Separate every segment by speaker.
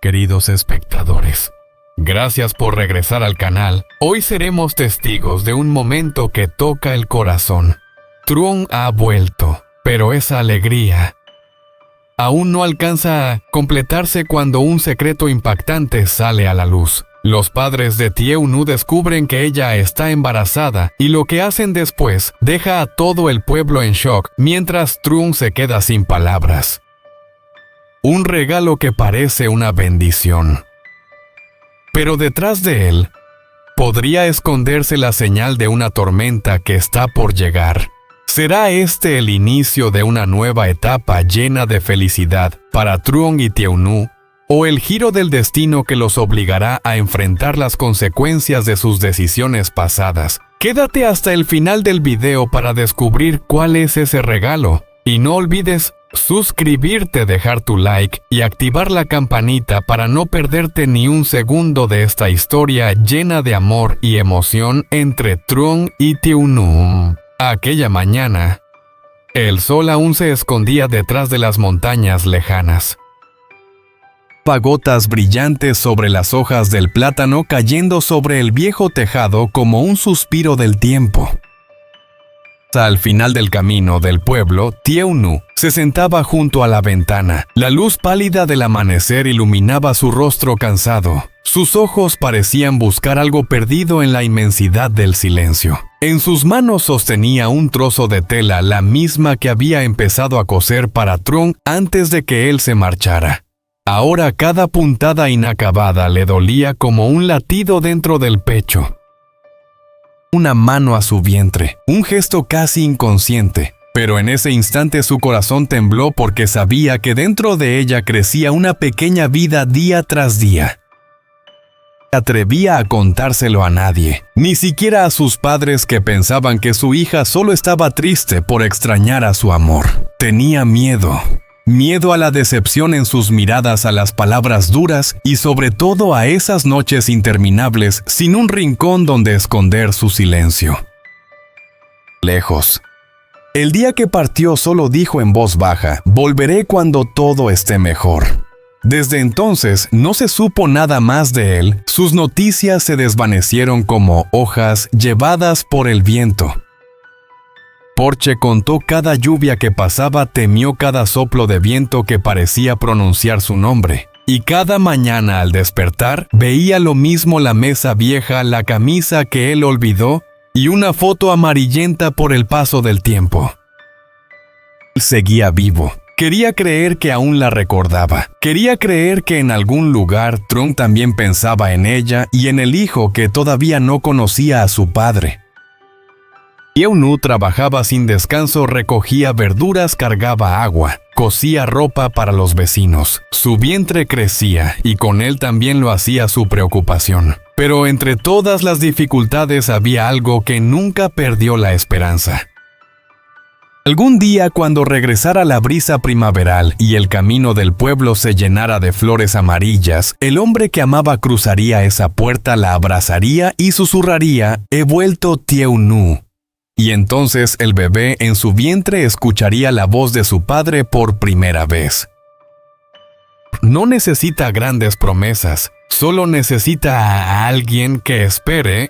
Speaker 1: queridos espectadores. Gracias por regresar al canal. Hoy seremos testigos de un momento que toca el corazón. Truong ha vuelto, pero esa alegría aún no alcanza a completarse cuando un secreto impactante sale a la luz. Los padres de Tieu-nu descubren que ella está embarazada y lo que hacen después deja a todo el pueblo en shock mientras Truong se queda sin palabras. Un regalo que parece una bendición. Pero detrás de él podría esconderse la señal de una tormenta que está por llegar. ¿Será este el inicio de una nueva etapa llena de felicidad para Truong y Tieu-nu? ¿O el giro del destino que los obligará a enfrentar las consecuencias de sus decisiones pasadas? Quédate hasta el final del video para descubrir cuál es ese regalo. Y no olvides suscribirte, dejar tu like y activar la campanita para no perderte ni un segundo de esta historia llena de amor y emoción entre Truong y Tieu-nu. Aquella mañana, el sol aún se escondía detrás de las montañas lejanas. Gotas brillantes sobre las hojas del plátano cayendo sobre el viejo tejado como un suspiro del tiempo. Al final del camino del pueblo, Tieu-nu se sentaba junto a la ventana. La luz pálida del amanecer iluminaba su rostro cansado. Sus ojos parecían buscar algo perdido en la inmensidad del silencio. En sus manos sostenía un trozo de tela, la misma que había empezado a coser para Truong antes de que él se marchara. Ahora cada puntada inacabada le dolía como un latido dentro del pecho. Una mano a su vientre, un gesto casi inconsciente, pero en ese instante su corazón tembló porque sabía que dentro de ella crecía una pequeña vida día tras día. No se atrevía a contárselo a nadie, ni siquiera a sus padres que pensaban que su hija solo estaba triste por extrañar a su amor. Tenía miedo. Miedo a la decepción en sus miradas, a las palabras duras y sobre todo a esas noches interminables sin un rincón donde esconder su silencio. Lejos. El día que partió solo dijo en voz baja: «Volveré cuando todo esté mejor». Desde entonces no se supo nada más de él, sus noticias se desvanecieron como hojas llevadas por el viento. Porche contó cada lluvia que pasaba, temió cada soplo de viento que parecía pronunciar su nombre. Y cada mañana al despertar, veía lo mismo: la mesa vieja, la camisa que él olvidó y una foto amarillenta por el paso del tiempo. Él seguía vivo. Quería creer que aún la recordaba. Quería creer que en algún lugar Truong también pensaba en ella y en el hijo que todavía no conocía a su padre. Tieu-nu trabajaba sin descanso, recogía verduras, cargaba agua, cosía ropa para los vecinos. Su vientre crecía y con él también lo hacía su preocupación. Pero entre todas las dificultades había algo que nunca perdió la esperanza. Algún día, cuando regresara la brisa primaveral y el camino del pueblo se llenara de flores amarillas, el hombre que amaba cruzaría esa puerta, la abrazaría y susurraría: «He vuelto, Tieu-nu». Y entonces el bebé en su vientre escucharía la voz de su padre por primera vez. No necesita grandes promesas, solo necesita a alguien que espere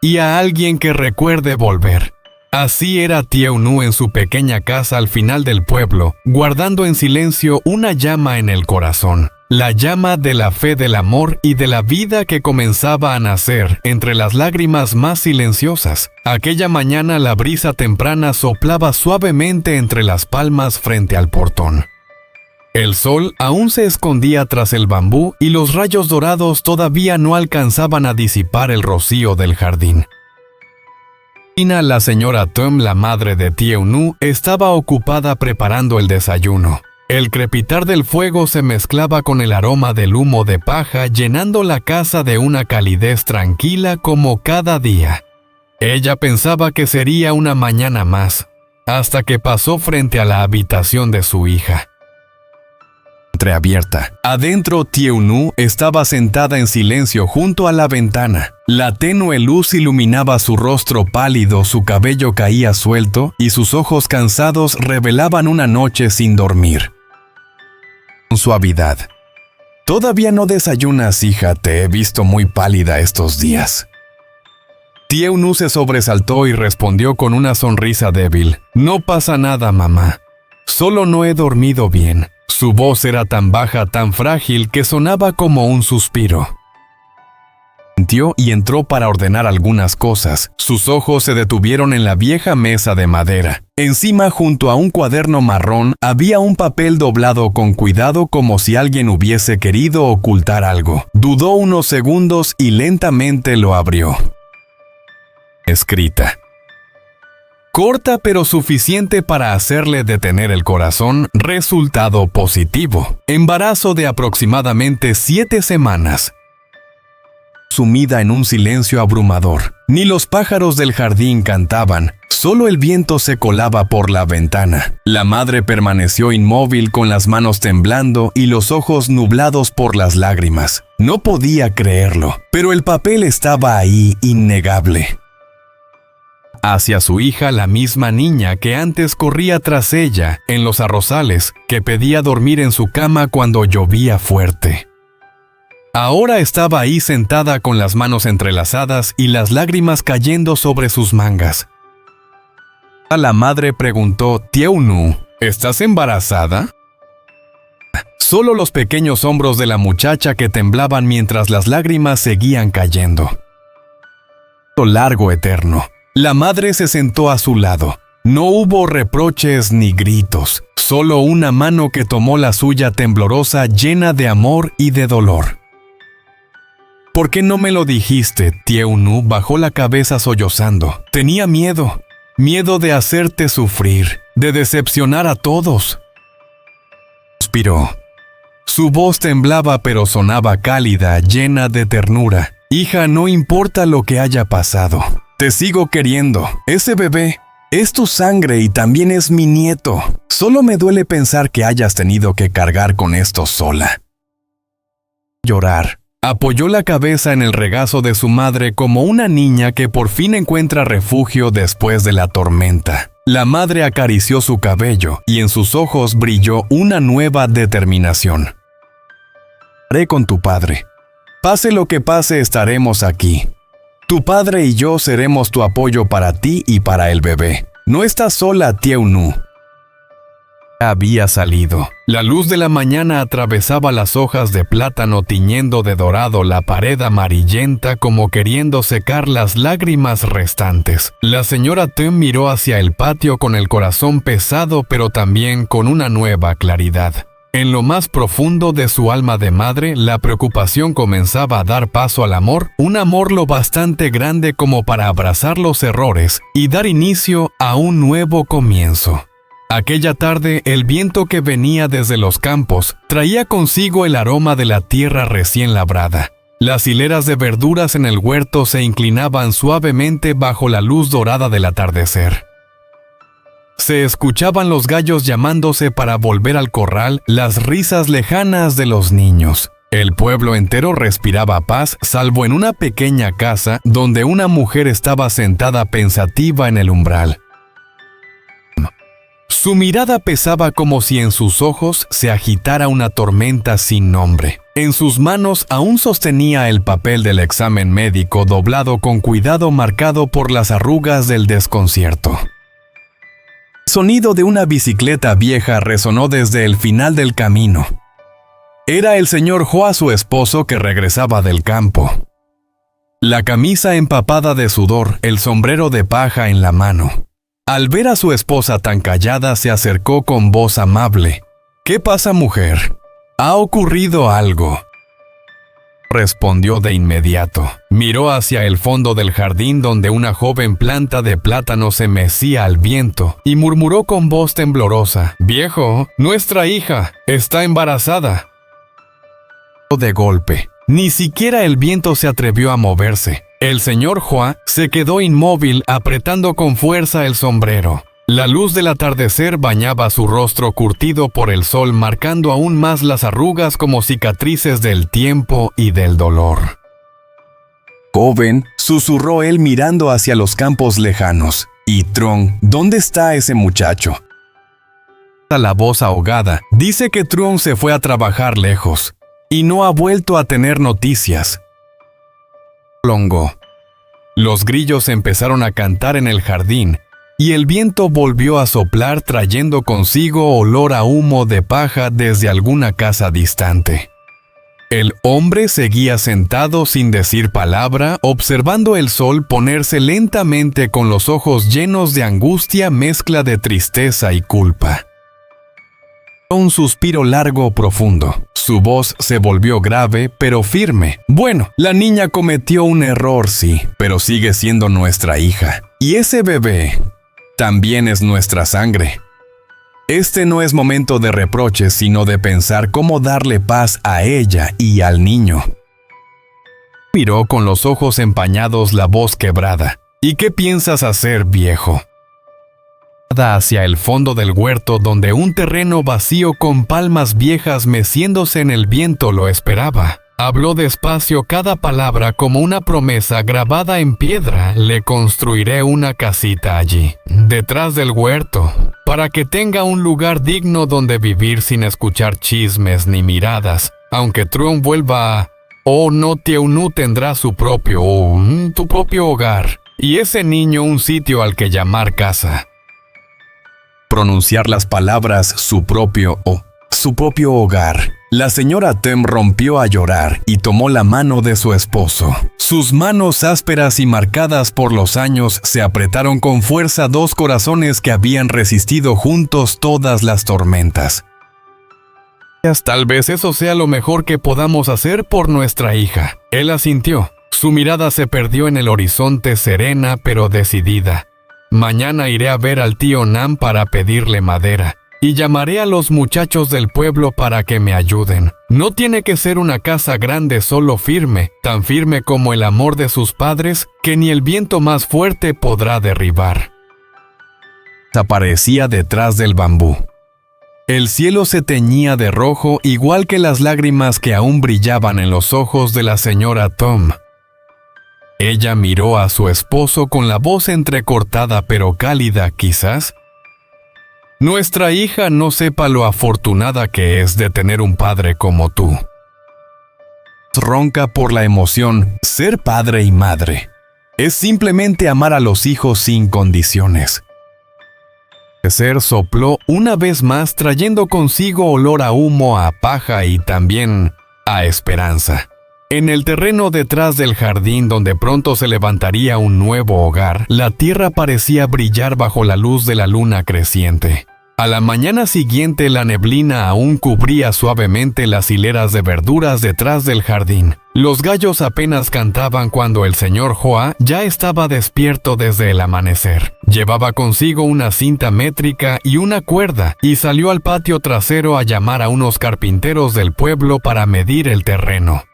Speaker 1: y a alguien que recuerde volver. Así era Tieu-nu en su pequeña casa al final del pueblo, guardando en silencio una llama en el corazón. La llama de la fe, del amor y de la vida que comenzaba a nacer entre las lágrimas más silenciosas. Aquella mañana la brisa temprana soplaba suavemente entre las palmas frente al portón. El sol aún se escondía tras el bambú y los rayos dorados todavía no alcanzaban a disipar el rocío del jardín. La señora Thuem, la madre de Tieu-nu, estaba ocupada preparando el desayuno. El crepitar del fuego se mezclaba con el aroma del humo de paja, llenando la casa de una calidez tranquila como cada día. Ella pensaba que sería una mañana más, hasta que pasó frente a la habitación de su hija. Entreabierta. Adentro, Tieu-nu estaba sentada en silencio junto a la ventana. La tenue luz iluminaba su rostro pálido, su cabello caía suelto y sus ojos cansados revelaban una noche sin dormir. Con suavidad. «Todavía no desayunas, hija, te he visto muy pálida estos días». Tía Nu se sobresaltó y respondió con una sonrisa débil: «No pasa nada, mamá. Solo no he dormido bien». Su voz era tan baja, tan frágil, que sonaba como un suspiro. Sintió y entró para ordenar algunas cosas. Sus ojos se detuvieron en la vieja mesa de madera. Encima, junto a un cuaderno marrón, había un papel doblado con cuidado como si alguien hubiese querido ocultar algo. Dudó unos segundos y lentamente lo abrió. Escrita. Corta pero suficiente para hacerle detener el corazón. Resultado positivo. Embarazo de aproximadamente 7 semanas. Sumida en un silencio abrumador. Ni los pájaros del jardín cantaban, solo el viento se colaba por la ventana. La madre permaneció inmóvil con las manos temblando y los ojos nublados por las lágrimas. No podía creerlo, pero el papel estaba ahí, innegable. Hacia su hija, la misma niña que antes corría tras ella en los arrozales, que pedía dormir en su cama cuando llovía fuerte. Ahora estaba ahí sentada con las manos entrelazadas y las lágrimas cayendo sobre sus mangas. La madre preguntó: «Tía Nu, ¿estás embarazada?». Solo los pequeños hombros de la muchacha que temblaban mientras las lágrimas seguían cayendo. Largo eterno. La madre se sentó a su lado. No hubo reproches ni gritos, solo una mano que tomó la suya temblorosa, llena de amor y de dolor. «¿Por qué no me lo dijiste?». Tía Nu bajó la cabeza sollozando. «Tenía miedo. Miedo de hacerte sufrir, de decepcionar a todos». Suspiró. Su voz temblaba pero sonaba cálida, llena de ternura. «Hija, no importa lo que haya pasado. Te sigo queriendo. Ese bebé es tu sangre y también es mi nieto. Solo me duele pensar que hayas tenido que cargar con esto sola». Llorar. Apoyó la cabeza en el regazo de su madre como una niña que por fin encuentra refugio después de la tormenta. La madre acarició su cabello y en sus ojos brilló una nueva determinación. «Haré con tu padre. Pase lo que pase, estaremos aquí. Tu padre y yo seremos tu apoyo para ti y para el bebé. No estás sola, Tía Nu». Había salido. La luz de la mañana atravesaba las hojas de plátano tiñendo de dorado la pared amarillenta como queriendo secar las lágrimas restantes. La señora Tem miró hacia el patio con el corazón pesado pero también con una nueva claridad. En lo más profundo de su alma de madre, la preocupación comenzaba a dar paso al amor, un amor lo bastante grande como para abrazar los errores y dar inicio a un nuevo comienzo. Aquella tarde, el viento que venía desde los campos traía consigo el aroma de la tierra recién labrada. Las hileras de verduras en el huerto se inclinaban suavemente bajo la luz dorada del atardecer. Se escuchaban los gallos llamándose para volver al corral, las risas lejanas de los niños. El pueblo entero respiraba paz, salvo en una pequeña casa donde una mujer estaba sentada pensativa en el umbral. Su mirada pesaba como si en sus ojos se agitara una tormenta sin nombre. En sus manos aún sostenía el papel del examen médico doblado con cuidado marcado por las arrugas del desconcierto. El sonido de una bicicleta vieja resonó desde el final del camino. Era el señor Hua, su esposo, que regresaba del campo. La camisa empapada de sudor, el sombrero de paja en la mano. Al ver a su esposa tan callada, se acercó con voz amable. «¿Qué pasa, mujer? ¿Ha ocurrido algo?». Respondió de inmediato. Miró hacia el fondo del jardín donde una joven planta de plátano se mecía al viento y murmuró con voz temblorosa: «Viejo, nuestra hija está embarazada». De golpe, ni siquiera el viento se atrevió a moverse. El señor Hua se quedó inmóvil apretando con fuerza el sombrero. La luz del atardecer bañaba su rostro curtido por el sol, marcando aún más las arrugas como cicatrices del tiempo y del dolor. «Joven», susurró él mirando hacia los campos lejanos. «¿Y Truong? ¿Dónde está ese muchacho?». La voz ahogada dice que Truong se fue a trabajar lejos. y no ha vuelto a tener noticias. Prolongó. Los grillos empezaron a cantar en el jardín, y el viento volvió a soplar trayendo consigo olor a humo de paja desde alguna casa distante. El hombre seguía sentado sin decir palabra, observando el sol ponerse lentamente con los ojos llenos de angustia, mezcla de tristeza y culpa. Un suspiro largo profundo. Su voz se volvió grave, pero firme. Bueno, la niña cometió un error, sí, pero sigue siendo nuestra hija. Y ese bebé también es nuestra sangre. Este no es momento de reproches, sino de pensar cómo darle paz a ella y al niño. Miró con los ojos empañados, la voz quebrada. ¿Y qué piensas hacer, viejo? Hacia el fondo del huerto, donde un terreno vacío con palmas viejas meciéndose en el viento lo esperaba. Habló despacio, cada palabra como una promesa grabada en piedra. Le construiré una casita allí, detrás del huerto, para que tenga un lugar digno donde vivir sin escuchar chismes ni miradas. Aunque Truón vuelva, no, Tiaunú tendrá tu propio hogar, y ese niño un sitio al que llamar casa. Pronunciar las palabras su propio hogar. La señora Tem rompió a llorar y tomó la mano de su esposo. Sus manos ásperas y marcadas por los años se apretaron con fuerza, dos corazones que habían resistido juntos todas las tormentas. Tal vez eso sea lo mejor que podamos hacer por nuestra hija. Él asintió. Su mirada se perdió en el horizonte, serena pero decidida. Mañana iré a ver al tío Nam para pedirle madera. Y llamaré a los muchachos del pueblo para que me ayuden. No tiene que ser una casa grande, solo firme, tan firme como el amor de sus padres, que ni el viento más fuerte podrá derribar. Aparecía detrás del bambú. El cielo se teñía de rojo, igual que las lágrimas que aún brillaban en los ojos de la señora Tom. Ella miró a su esposo con la voz entrecortada pero cálida, quizás. Nuestra hija no sepa lo afortunada que es de tener un padre como tú. Ronca por la emoción. Ser padre y madre es simplemente amar a los hijos sin condiciones. El ser sopló una vez más, trayendo consigo olor a humo, a paja y también a esperanza. En el terreno detrás del jardín, donde pronto se levantaría un nuevo hogar, la tierra parecía brillar bajo la luz de la luna creciente. A la mañana siguiente, la neblina aún cubría suavemente las hileras de verduras detrás del jardín. Los gallos apenas cantaban cuando el señor Hoa ya estaba despierto desde el amanecer. Llevaba consigo una cinta métrica y una cuerda y salió al patio trasero a llamar a unos carpinteros del pueblo para medir el terreno.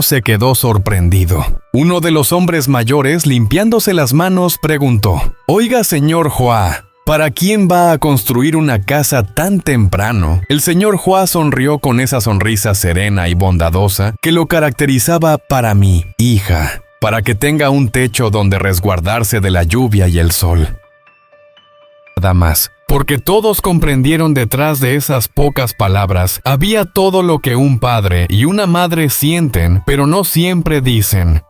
Speaker 1: Se quedó sorprendido. Uno de los hombres mayores, limpiándose las manos, preguntó: «Oiga, señor Hoa, ¿para quién va a construir una casa tan temprano?» El señor Hoa sonrió con esa sonrisa serena y bondadosa que lo caracterizaba. «Para mi hija, para que tenga un techo donde resguardarse de la lluvia y el sol». Nada más. Porque todos comprendieron, detrás de esas pocas palabras había todo lo que un padre y una madre sienten, pero no siempre dicen.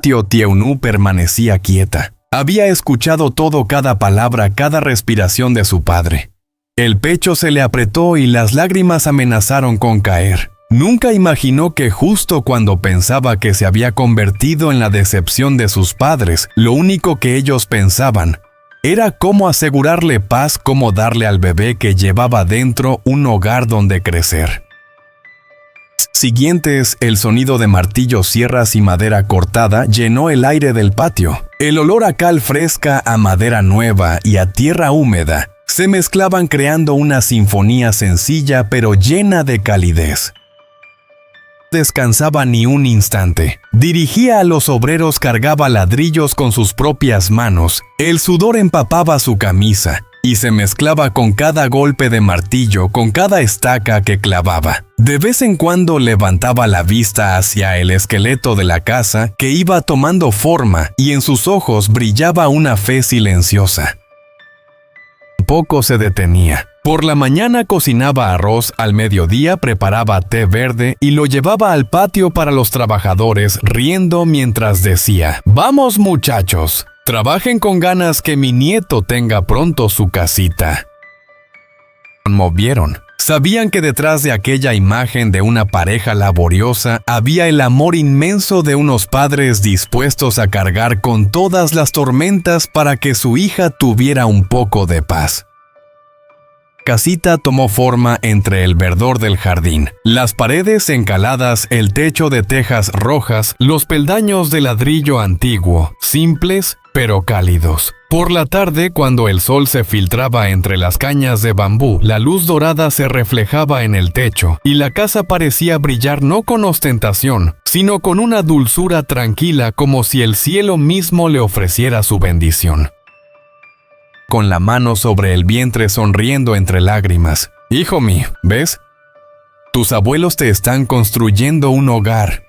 Speaker 1: Tiaunú permanecía quieta. Había escuchado todo, cada palabra, cada respiración de su padre. El pecho se le apretó y las lágrimas amenazaron con caer. Nunca imaginó que justo cuando pensaba que se había convertido en la decepción de sus padres, lo único que ellos pensaban era cómo asegurarle paz, cómo darle al bebé que llevaba dentro un hogar donde crecer. Siguientes, el sonido de martillos, sierras y madera cortada llenó el aire del patio. El olor a cal fresca, a madera nueva y a tierra húmeda se mezclaban creando una sinfonía sencilla pero llena de calidez. Descansaba ni un instante. Dirigía a los obreros, cargaba ladrillos con sus propias manos. El sudor empapaba su camisa y se mezclaba con cada golpe de martillo, con cada estaca que clavaba. De vez en cuando levantaba la vista hacia el esqueleto de la casa que iba tomando forma y en sus ojos brillaba una fe silenciosa. Tampoco se detenía. Por la mañana cocinaba arroz, al mediodía preparaba té verde y lo llevaba al patio para los trabajadores, riendo mientras decía: «Vamos, muchachos, trabajen con ganas que mi nieto tenga pronto su casita». Conmovieron. Sabían que detrás de aquella imagen de una pareja laboriosa había el amor inmenso de unos padres dispuestos a cargar con todas las tormentas para que su hija tuviera un poco de paz. La casita tomó forma entre el verdor del jardín, las paredes encaladas, el techo de tejas rojas, los peldaños de ladrillo antiguo, simples pero cálidos. Por la tarde, cuando el sol se filtraba entre las cañas de bambú, la luz dorada se reflejaba en el techo, y la casa parecía brillar no con ostentación, sino con una dulzura tranquila, como si el cielo mismo le ofreciera su bendición. Con la mano sobre el vientre, sonriendo entre lágrimas: «Hijo mío, ¿ves? Tus abuelos te están construyendo un hogar».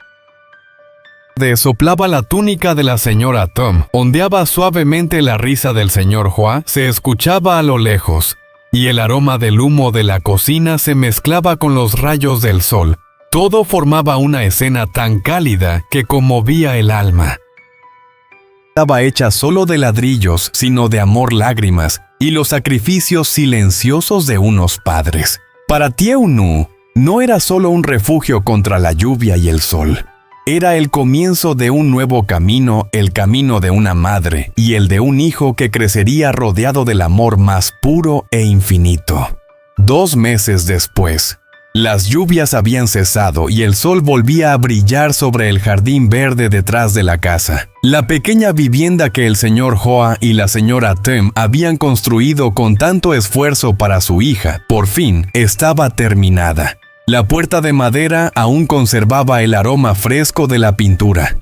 Speaker 1: Soplaba la túnica de la señora Tom, ondeaba suavemente la risa del señor Hua, se escuchaba a lo lejos, y el aroma del humo de la cocina se mezclaba con los rayos del sol. Todo formaba una escena tan cálida que conmovía el alma. Estaba hecha solo de ladrillos, sino de amor, lágrimas y los sacrificios silenciosos de unos padres. Para Tieu Nu, no era solo un refugio contra la lluvia y el sol. Era el comienzo de un nuevo camino, el camino de una madre y el de un hijo que crecería rodeado del amor más puro e infinito. 2 meses después, las lluvias habían cesado y el sol volvía a brillar sobre el jardín verde detrás de la casa. La pequeña vivienda que el señor Hoa y la señora Tem habían construido con tanto esfuerzo para su hija, por fin estaba terminada. La puerta de madera aún conservaba el aroma fresco de la pintura.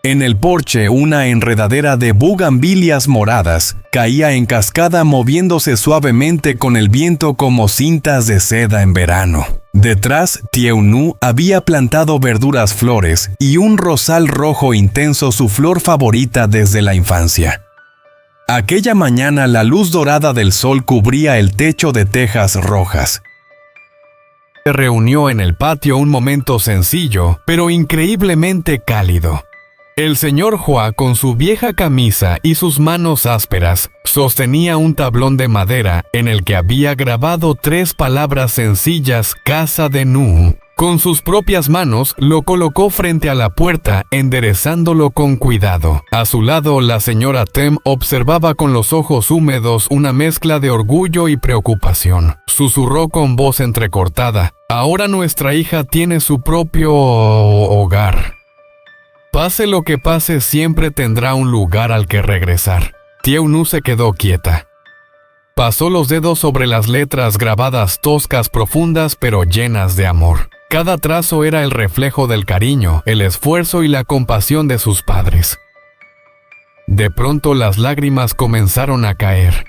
Speaker 1: En el porche, una enredadera de bugambilias moradas caía en cascada, moviéndose suavemente con el viento como cintas de seda en verano. Detrás, Tieu Nu había plantado verduras, flores y un rosal rojo intenso, su flor favorita desde la infancia. Aquella mañana, la luz dorada del sol cubría el techo de tejas rojas. Se reunió en el patio un momento sencillo, pero increíblemente cálido. El señor Hua, con su vieja camisa y sus manos ásperas, sostenía un tablón de madera en el que había grabado 3 palabras sencillas: Casa de Nu. Con sus propias manos lo colocó frente a la puerta, enderezándolo con cuidado. A su lado, la señora Tem observaba con los ojos húmedos una mezcla de orgullo y preocupación. Susurró con voz entrecortada: «Ahora nuestra hija tiene su propio hogar. Pase lo que pase, siempre tendrá un lugar al que regresar». Tieu Nu se quedó quieta. Pasó los dedos sobre las letras grabadas, toscas, profundas, pero llenas de amor. Cada trazo era el reflejo del cariño, el esfuerzo y la compasión de sus padres. De pronto las lágrimas comenzaron a caer.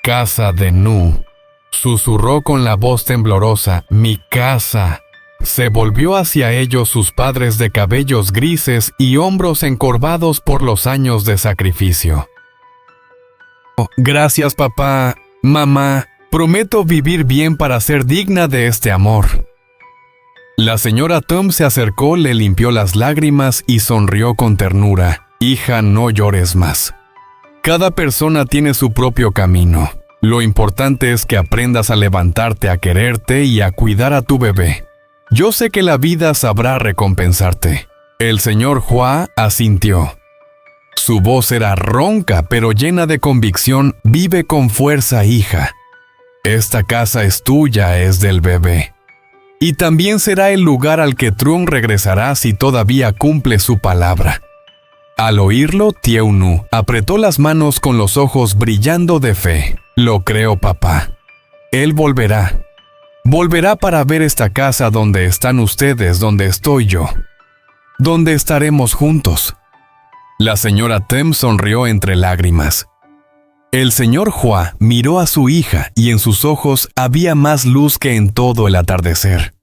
Speaker 1: «Casa de Nu», susurró con la voz temblorosa. «Mi casa». Se volvió hacia ellos, sus padres de cabellos grises y hombros encorvados por los años de sacrificio. «Oh, gracias, papá, mamá. Prometo vivir bien para ser digna de este amor». La señora Tom se acercó, le limpió las lágrimas y sonrió con ternura. «Hija, no llores más. Cada persona tiene su propio camino. Lo importante es que aprendas a levantarte, a quererte y a cuidar a tu bebé. Yo sé que la vida sabrá recompensarte». El señor Hua asintió. Su voz era ronca, pero llena de convicción. «Vive con fuerza, hija. Esta casa es tuya, es del bebé. Y también será el lugar al que Trung regresará si todavía cumple su palabra». Al oírlo, Tieu Nu apretó las manos con los ojos brillando de fe. «Lo creo, papá. Él volverá. Volverá para ver esta casa donde están ustedes, donde estoy yo. Donde estaremos juntos». La señora Tem sonrió entre lágrimas. El señor Hua miró a su hija y en sus ojos había más luz que en todo el atardecer.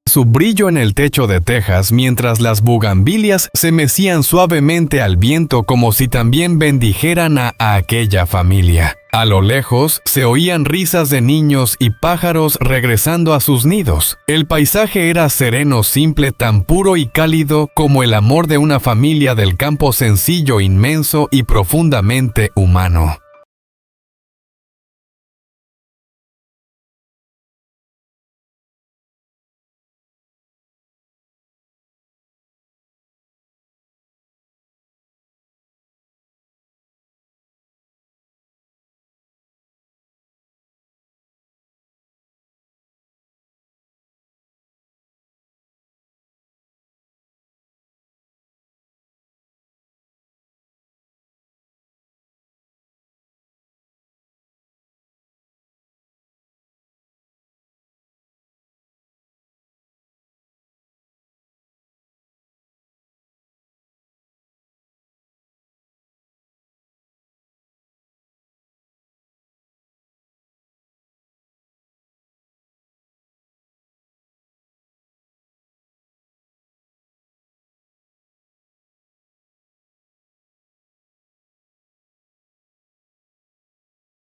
Speaker 1: su brillo en el techo de tejas mientras las bugambilias se mecían suavemente al viento como si también bendijeran a aquella familia. A lo lejos se oían risas de niños y pájaros regresando a sus nidos. El paisaje era sereno, simple, tan puro y cálido como el amor de una familia del campo, sencillo, inmenso y profundamente humano.